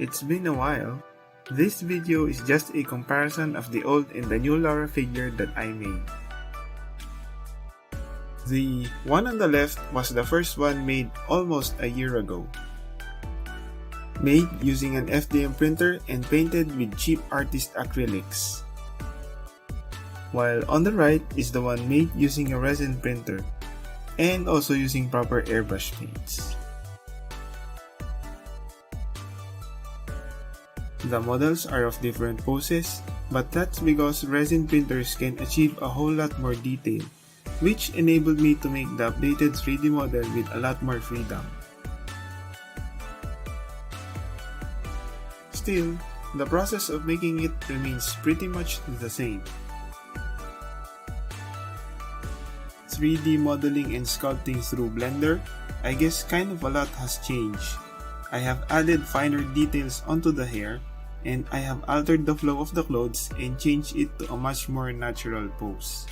It's been a while. This video is just a comparison of the old and the new Laura figure that I made. The one on the left was the first one made almost a year ago. Made using an FDM printer and painted with cheap artist acrylics. While on the right is the one made using a resin printer and also using proper airbrush paints. The models are of different poses, but that's because resin printers can achieve a whole lot more detail, which enabled me to make the updated 3D model with a lot more freedom. Still, the process of making it remains pretty much the same. 3D modeling and sculpting through Blender, I guess kind of a lot has changed. I have added finer details onto the hair, and I have altered the flow of the clothes and changed it to a much more natural pose.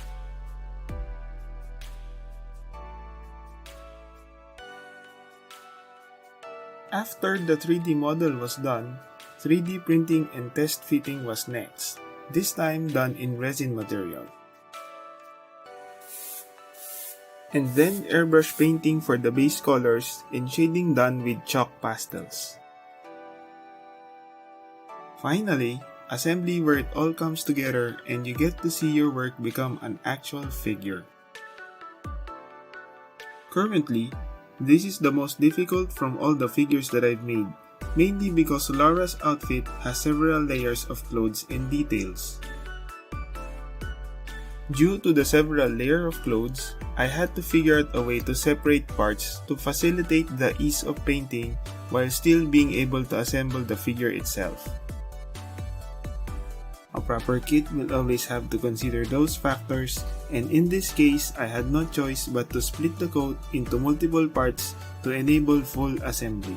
After the 3D model was done, 3D printing and test fitting was next, this time done in resin material. And then airbrush painting for the base colors and shading done with chalk pastels. Finally, assembly where it all comes together and you get to see your work become an actual figure. Currently, this is the most difficult from all the figures that I've made, mainly because Laura's outfit has several layers of clothes and details. Due to the several layers of clothes, I had to figure out a way to separate parts to facilitate the ease of painting while still being able to assemble the figure itself. A proper kit will always have to consider those factors, and in this case, I had no choice but to split the coat into multiple parts to enable full assembly.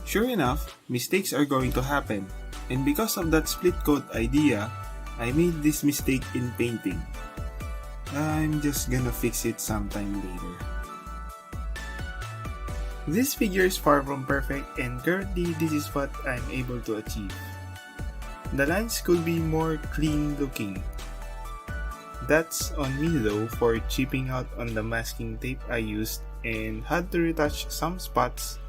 Sure enough, mistakes are going to happen, and because of that split coat idea, I made this mistake in painting. I'm just gonna fix it sometime later. This figure is far from perfect, and currently this is what I'm able to achieve. The lines could be more clean looking. That's on me though for chipping out on the masking tape I used and had to retouch some spots.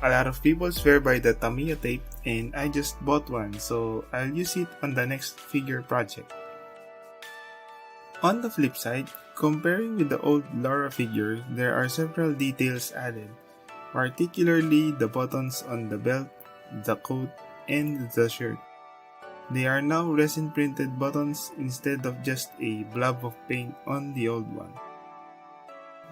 A lot of people swear by the Tamiya tape and I just bought one, so I'll use it on the next figure project. On the flip side, comparing with the old Laura figure, there are several details added, particularly the buttons on the belt, the coat, and the shirt. They are now resin printed buttons instead of just a blob of paint on the old one.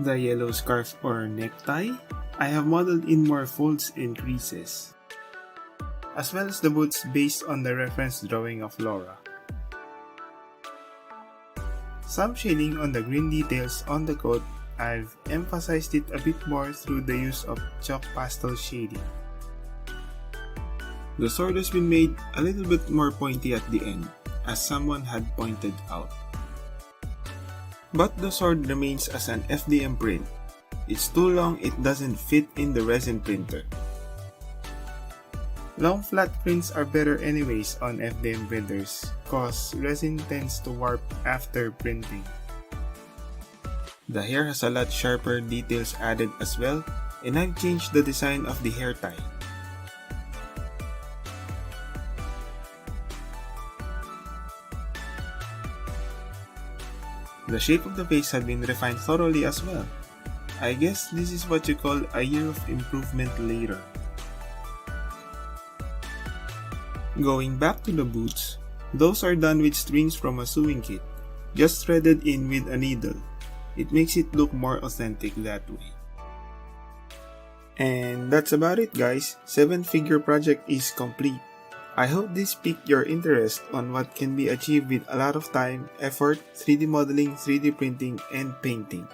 The yellow scarf or necktie, I have modeled in more folds and creases, as well as the boots based on the reference drawing of Laura. Some shading on the green details on the coat, I've emphasized it a bit more through the use of chalk pastel shading. The sword has been made a little bit more pointy at the end, as someone had pointed out. But the sword remains as an FDM print. It's too long, it doesn't fit in the resin printer. Long flat prints are better anyways on FDM printers, cause resin tends to warp after printing. The hair has a lot sharper details added as well, and I've changed the design of the hair tie. The shape of the face had been refined thoroughly as well. I guess this is what you call a year of improvement later. Going back to the boots, those are done with strings from a sewing kit, just threaded in with a needle. It makes it look more authentic that way. And that's about it guys, 7-figure project is complete. I hope this piqued your interest on what can be achieved with a lot of time, effort, 3D modeling, 3D printing, and painting.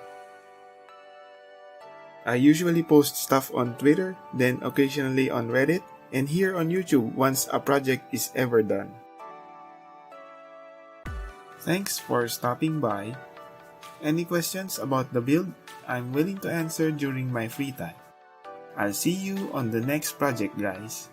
I usually post stuff on Twitter, then occasionally on Reddit, and here on YouTube once a project is ever done. Thanks for stopping by. Any questions about the build? I'm willing to answer during my free time. I'll see you on the next project, guys.